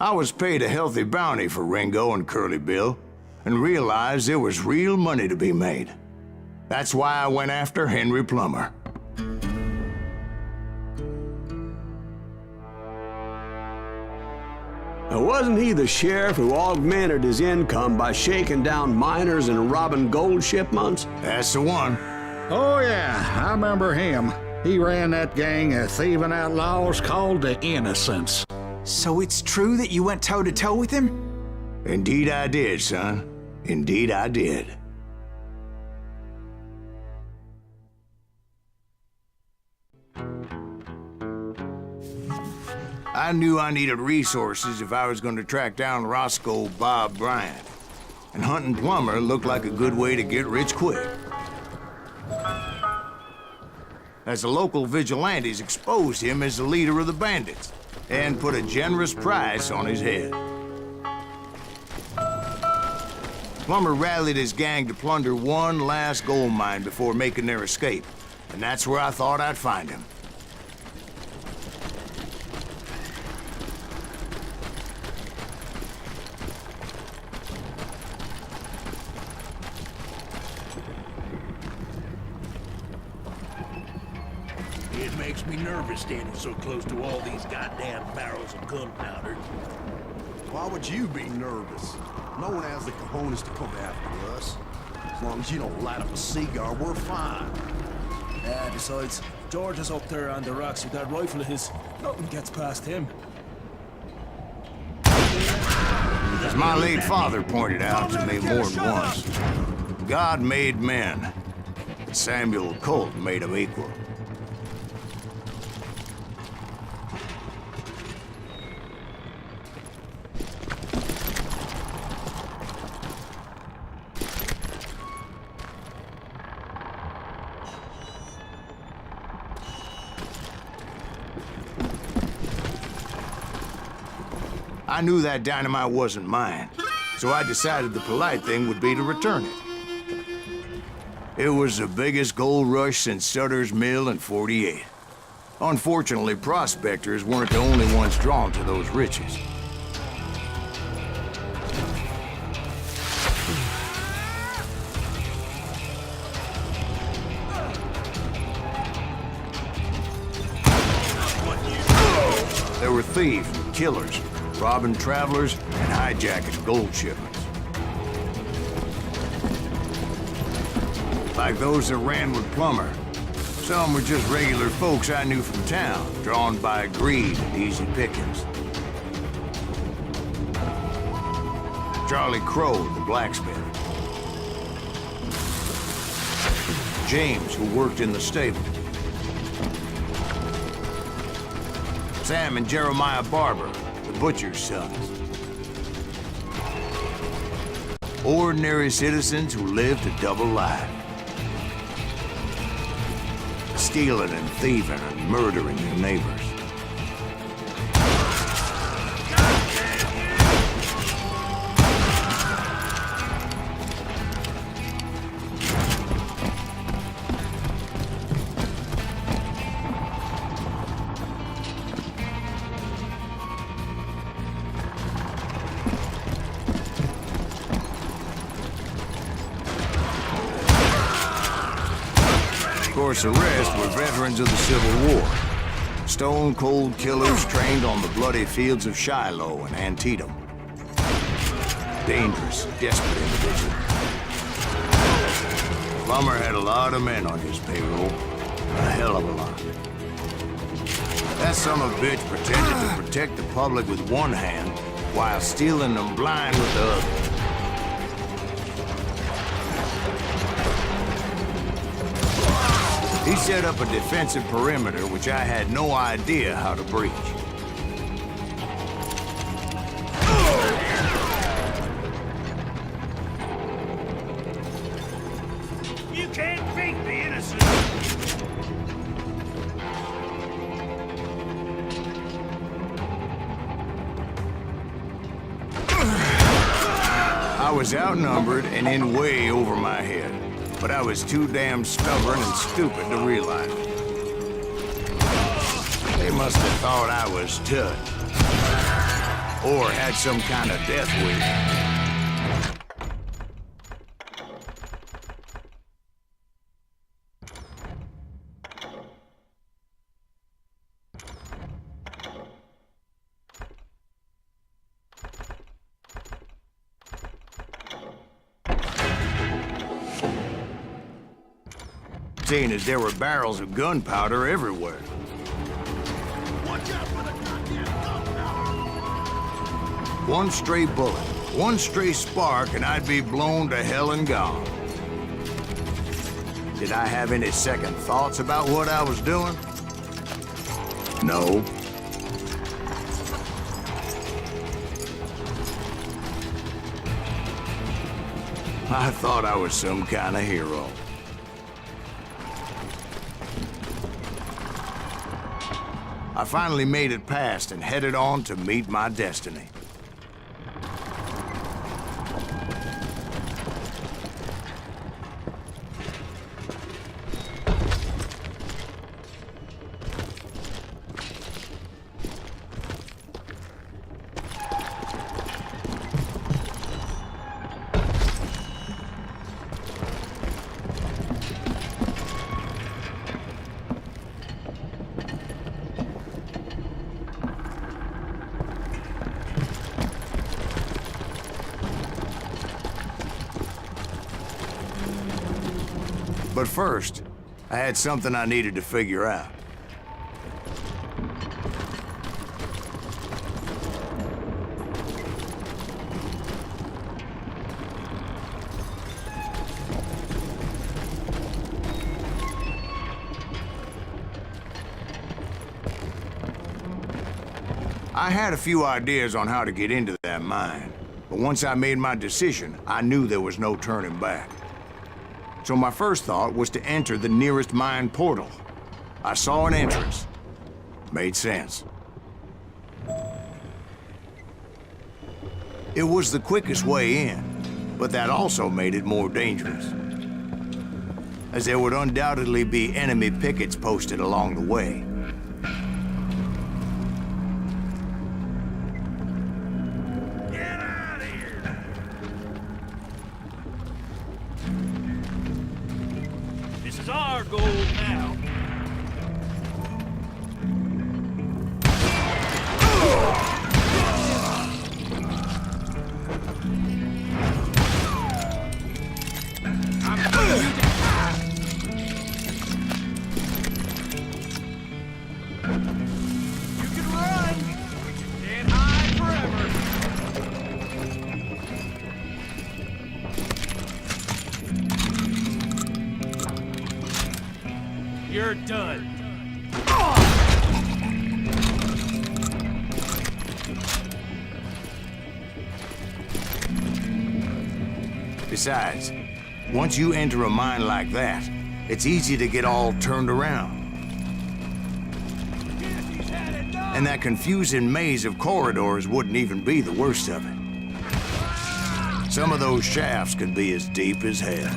I was paid a healthy bounty for Ringo and Curly Bill, and realized there was real money to be made. That's why I went after Henry Plummer. Now, wasn't he the sheriff who augmented his income by shaking down miners and robbing gold shipments? That's the one. Oh yeah, I remember him. He ran that gang of thieving outlaws called the Innocents. So it's true that you went toe-to-toe with him? Indeed I did, son. Indeed I did. I knew I needed resources if I was going to track down Roscoe Bob Bryant. And hunting Plummer looked like a good way to get rich quick. As the local vigilantes exposed him as the leader of the bandits and put a generous price on his head. Plummer rallied his gang to plunder one last gold mine before making their escape, and that's where I thought I'd find him. It makes me nervous standing so close to all these goddamn barrels of gunpowder. Why would you be nervous? No one has the cojones to come after us. As long as you don't light up a cigar, we're fine. Besides, George is up there on the rocks with that rifle of his. Nothing gets past him. As my late father pointed out to me more than once, God made men, but Samuel Colt made them equal. I knew that dynamite wasn't mine, so I decided the polite thing would be to return it. It was the biggest gold rush since Sutter's Mill in '48. Unfortunately, prospectors weren't the only ones drawn to those riches. There were thieves and killers, robbing travelers and hijacking gold shipments. Like those that ran with Plummer. Some were just regular folks I knew from town, drawn by greed and easy pickings. Charlie Crow, the blacksmith. James, who worked in the stable. Sam and Jeremiah Barber, the butcher's sons. Ordinary citizens who lived a double life. Stealing and thieving and murdering their neighbors. Of course, the rest were veterans of the Civil War. Stone-cold killers trained on the bloody fields of Shiloh and Antietam. Dangerous, desperate individuals. Plummer had a lot of men on his payroll. A hell of a lot. That son of a bitch pretended to protect the public with one hand while stealing them blind with the other. He set up a defensive perimeter which I had no idea how to breach. You can't beat the innocent! I was outnumbered and in way over my head. But I was too damn stubborn and stupid to realize it. They must have thought I was tough. or had some kind of death wish. Seeing as there were barrels of gunpowder everywhere. Watch out for the goddamn gunpowder! One stray bullet, one stray spark, and I'd be blown to hell and gone. Did I have any second thoughts about what I was doing? No. I thought I was some kind of hero. I finally made it past and headed on to meet my destiny. But first, I had something I needed to figure out. I had a few ideas on how to get into that mine, but once I made my decision, I knew there was no turning back. So my first thought was to enter the nearest mine portal. I saw an entrance. Made sense. It was the quickest way in, but that also made it more dangerous, as there would undoubtedly be enemy pickets posted along the way. This is our goal now. You can run, but you can't hide forever. You're done. Besides, once you enter a mine like that, it's easy to get all turned around. And that confusing maze of corridors wouldn't even be the worst of it. Some of those shafts could be as deep as hell.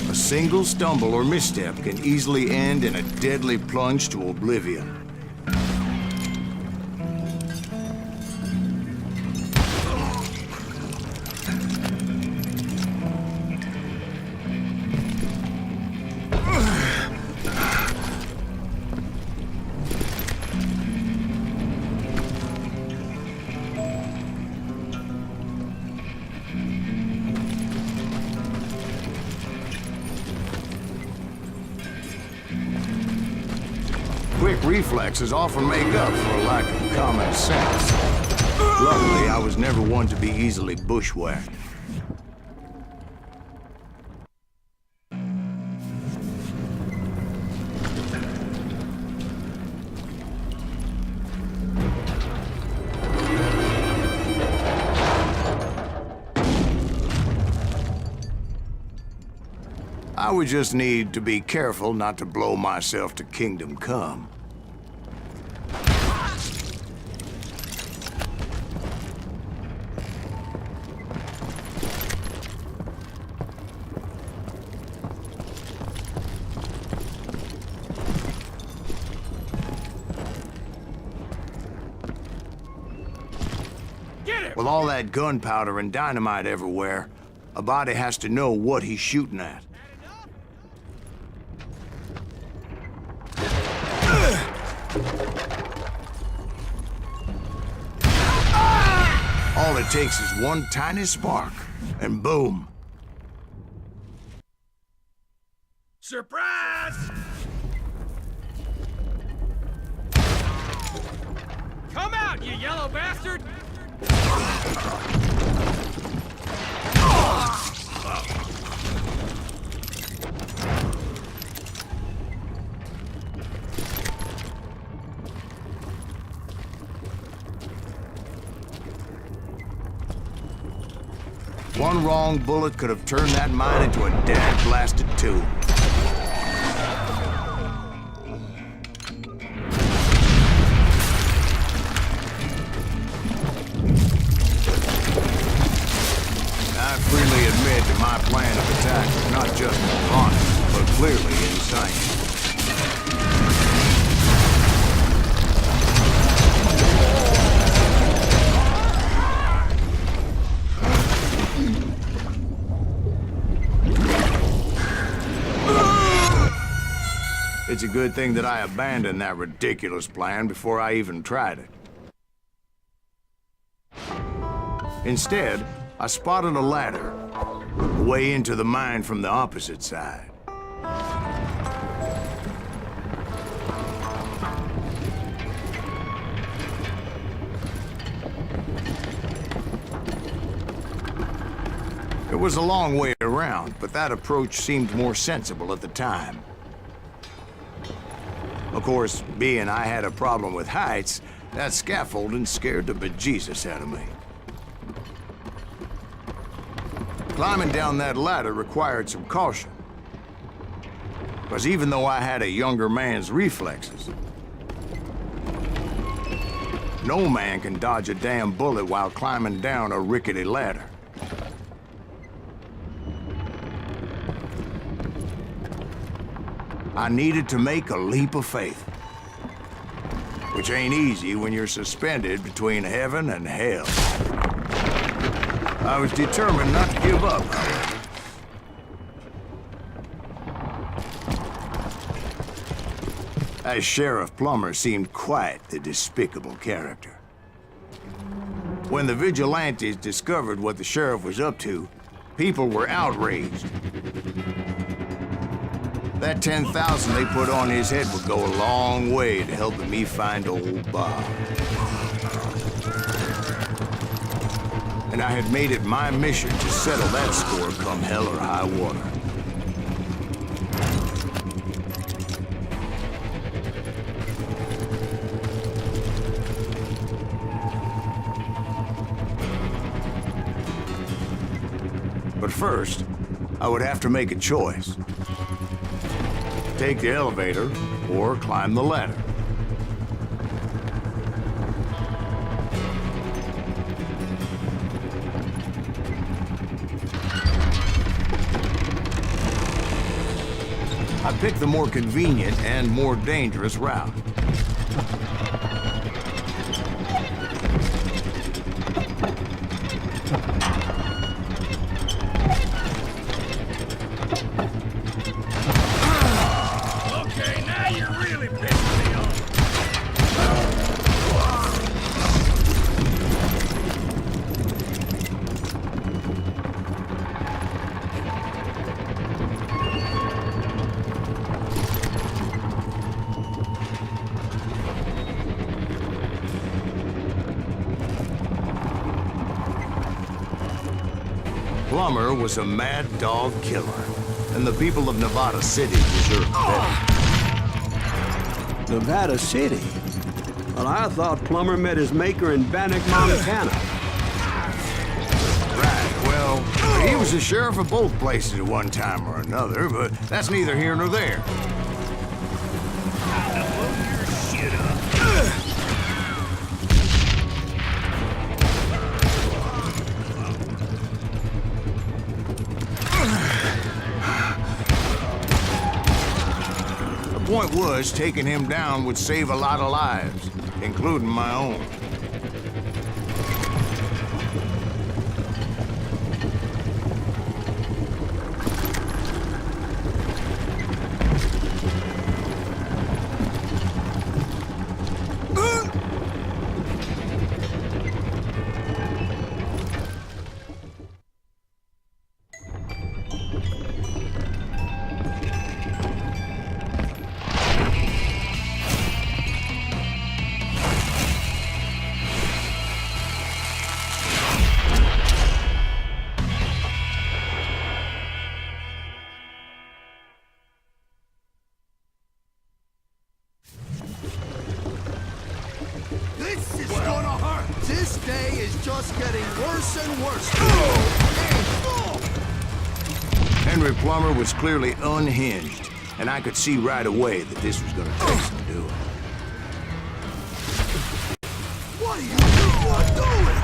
A single stumble or misstep can easily end in a deadly plunge to oblivion. Quick reflexes often make up for a lack of common sense. Luckily, I was never one to be easily bushwhacked. I would just need to be careful not to blow myself to Kingdom Come. With all that gunpowder and dynamite everywhere, a body has to know what he's shooting at. All it takes is one tiny spark, and boom. Surprise! Come out, you yellow bastard! One wrong bullet could have turned that mine into a dad-blasted tomb. I freely admit that my plan of attack was not just honest, but clearly insane. It's a good thing that I abandoned that ridiculous plan before I even tried it. Instead, I spotted a ladder, a way into the mine from the opposite side. It was a long way around, but that approach seemed more sensible at the time. Of course, being I had a problem with heights, that scaffolding scared the bejesus out of me. Climbing down that ladder required some caution. Because even though I had a younger man's reflexes, no man can dodge a damn bullet while climbing down a rickety ladder. I needed to make a leap of faith, which ain't easy when you're suspended between heaven and hell. I was determined not to give up, however. As Sheriff Plummer seemed quite the despicable character. When the vigilantes discovered what the sheriff was up to, people were outraged. That 10,000 they put on his head would go a long way to helping me find old Bob. And I had made it my mission to settle that score come hell or high water. But first, I would have to make a choice. Take the elevator or climb the ladder. I picked the more convenient and more dangerous route. Plummer was a mad dog killer, and the people of Nevada City deserved better. Nevada City? Well, I thought Plummer met his maker in Bannock, Montana. Right, well, he was the sheriff of both places at one time or another, but that's neither here nor there. The point was, taking him down would save a lot of lives, including my own. day is just getting worse and worse. Henry Plummer was clearly unhinged, and I could see right away that this was gonna take some doing. What are you doing?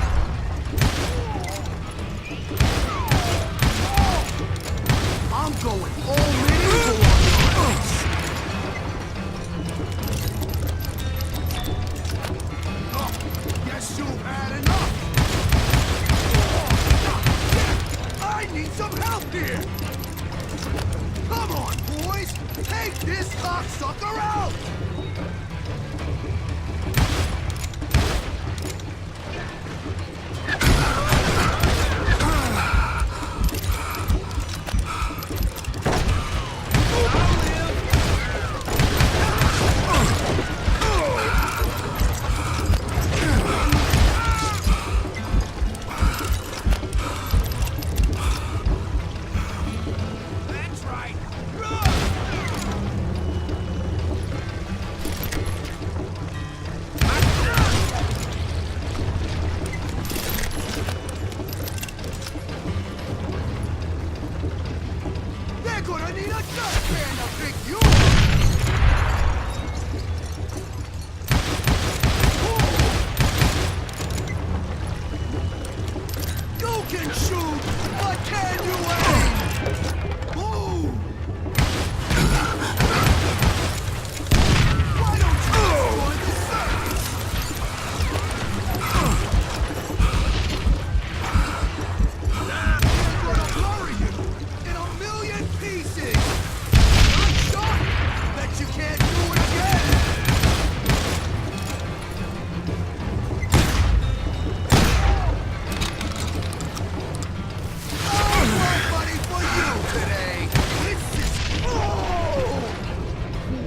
I'm going all medieval on your ass. Guess you've had enough. I need some help here. Come on, boys. Take this cocksucker out.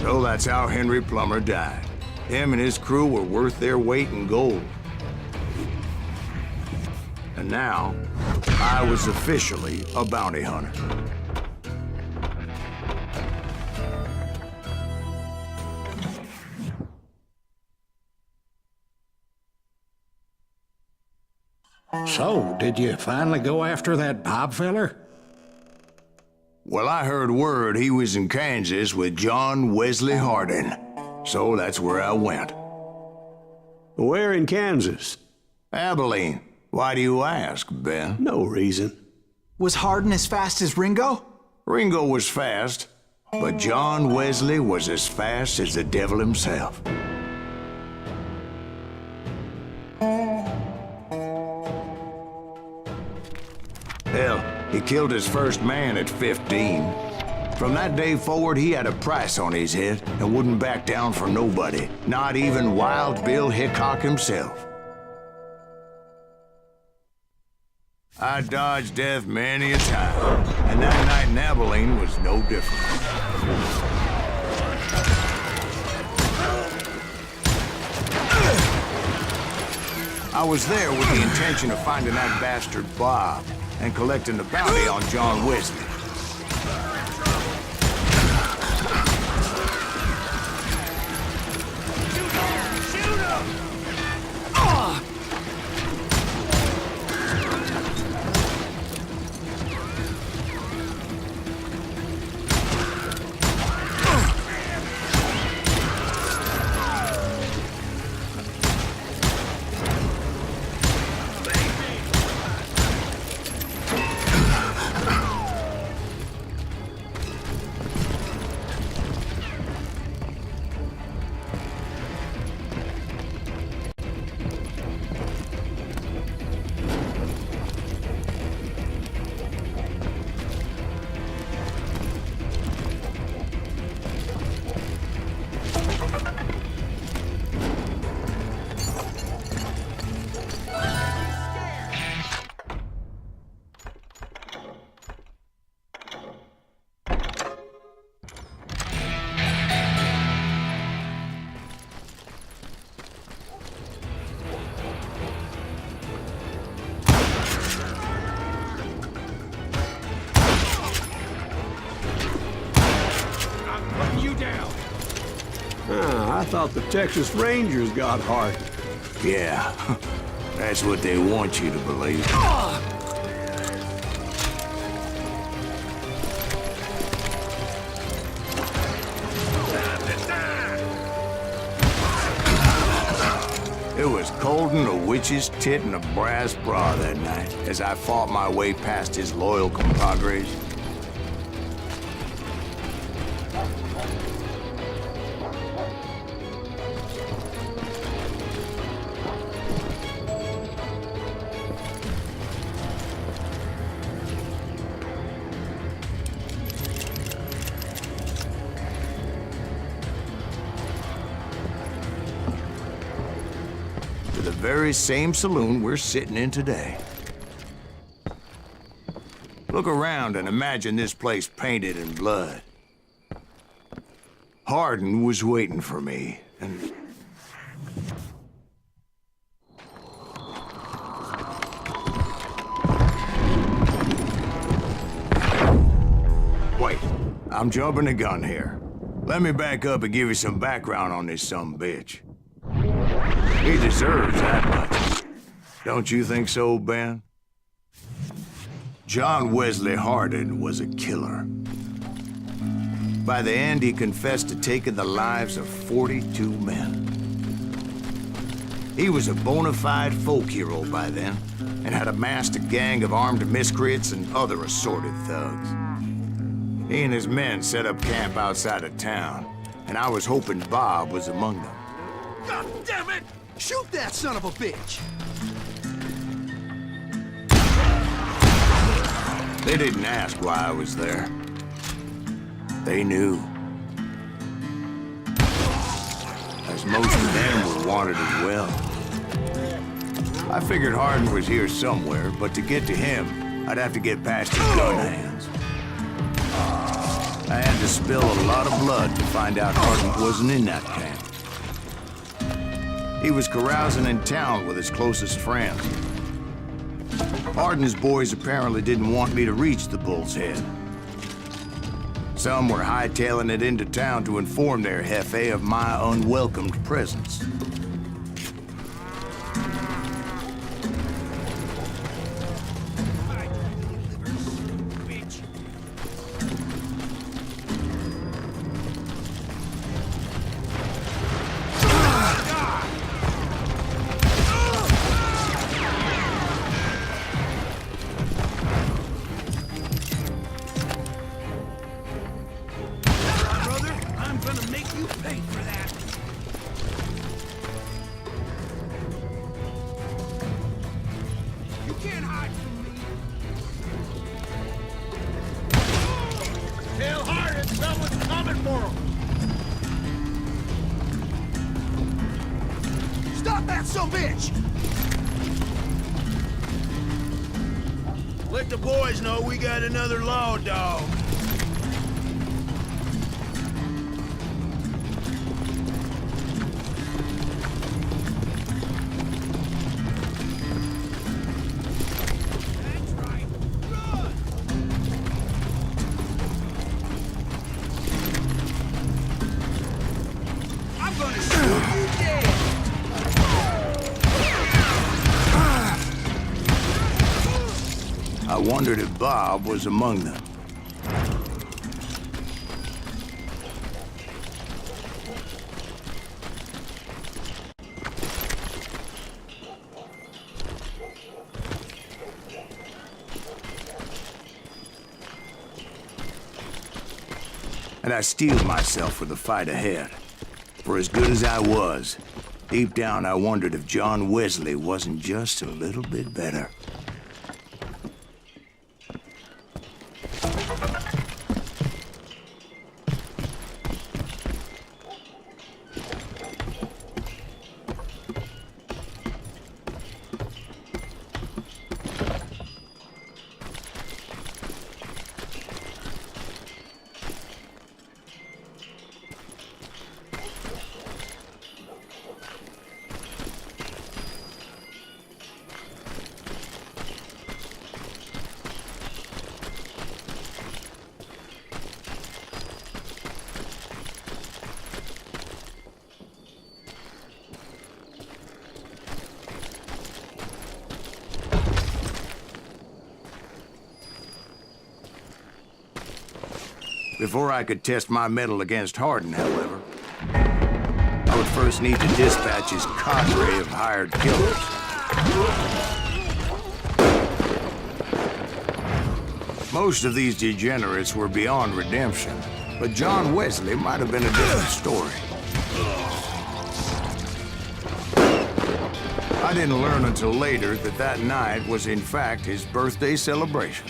So that's how Henry Plummer died. Him and his crew were worth their weight in gold. And now, I was officially a bounty hunter. So, did you finally go after that Bob feller? Well, I heard word he was in Kansas with John Wesley Hardin. So that's where I went. Where in Kansas? Abilene. Why do you ask, Ben? No reason. Was Hardin as fast as Ringo? Ringo was fast, but John Wesley was as fast as the devil himself. Hell, he killed his first man at 15. From that day forward, he had a price on his head and wouldn't back down for nobody, not even Wild Bill Hickok himself. I dodged death many a time, and that night in Abilene was no different. I was there with the intention of finding that bastard Bob and collecting the bounty on John Wesley. I thought the Texas Rangers got Hardin. Yeah, That's what they want you to believe. It was cold in a witch's tit and a brass bra that night as I fought my way past his loyal compadres. To the very same saloon we're sitting in today. Look around and imagine this place painted in blood. Hardin was waiting for me, and... Wait, I'm jumping the gun here. Let me back up and give you some background on this sumbitch. He deserves that much. Don't you think so, Ben? John Wesley Hardin was a killer. By the end, he confessed to taking the lives of 42 men. He was a bona fide folk hero by then, and had amassed a gang of armed miscreants and other assorted thugs. He and his men set up camp outside of town, and I was hoping Bob was among them. God damn it! Shoot that son of a bitch! They didn't ask why I was there. They knew. As most of them were wanted as well. I figured Hardin was here somewhere, but to get to him, I'd have to get past his gun hands. I had to spill a lot of blood to find out Hardin wasn't in that camp. He was carousing in town with his closest friends. Hardin's boys apparently didn't want me to reach the Bull's Head. Some were hightailing it into town to inform their jefe of my unwelcomed presence. Tell Hardin someone's coming for him. Stop that sumbitch! Let the boys know we got another law dog. I wondered if Bob was among them. And I steeled myself for the fight ahead. For as good as I was, deep down I wondered if John Wesley wasn't just a little bit better. Before I could test my mettle against Hardin, however, I would first need to dispatch his cadre of hired killers. Most of these degenerates were beyond redemption, but John Wesley might have been a different story. I didn't learn until later that that night was in fact his birthday celebration.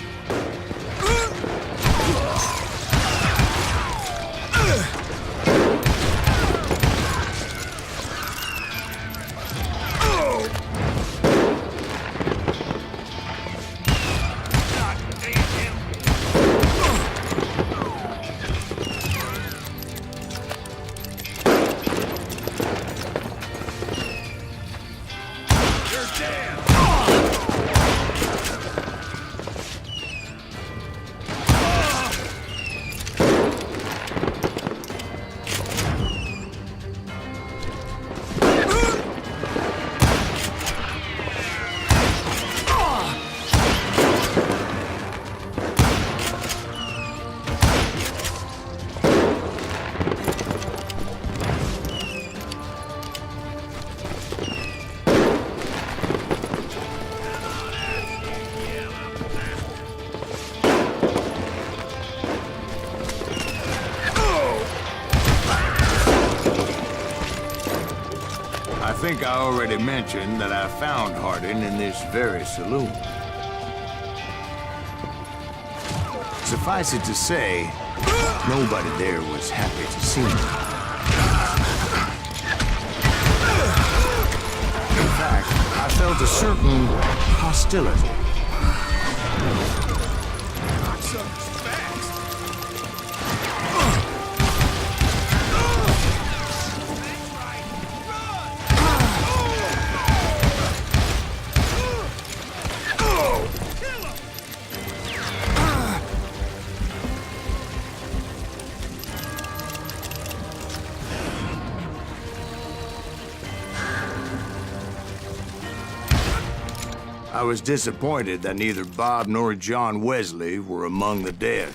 I think I already mentioned that I found Hardin in this very saloon. Suffice it to say, nobody there was happy to see me. In fact, I felt a certain hostility. I was disappointed that neither Bob nor John Wesley were among the dead.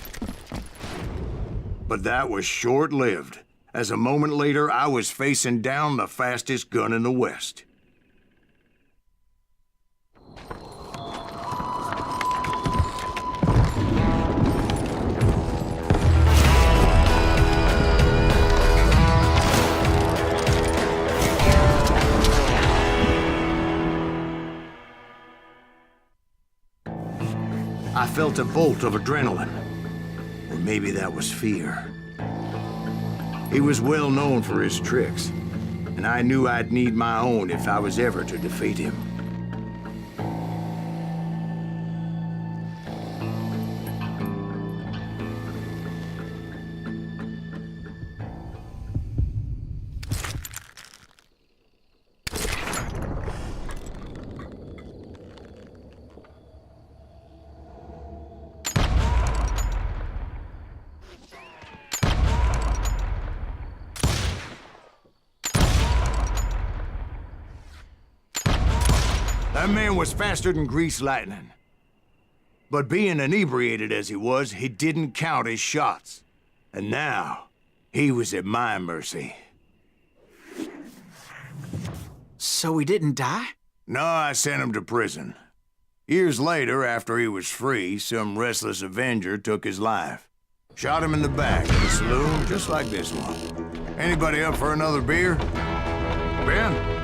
But that was short-lived, as a moment later I was facing down the fastest gun in the West. I felt a bolt of adrenaline, or maybe that was fear. He was well known for his tricks, and I knew I'd need my own if I was ever to defeat him. That man was faster than greased lightning. But being inebriated as he was, he didn't count his shots. And now, he was at my mercy. So he didn't die? No, I sent him to prison. Years later, after he was free, some restless avenger took his life. Shot him in the back of the saloon, just like this one. Anybody up for another beer? Ben?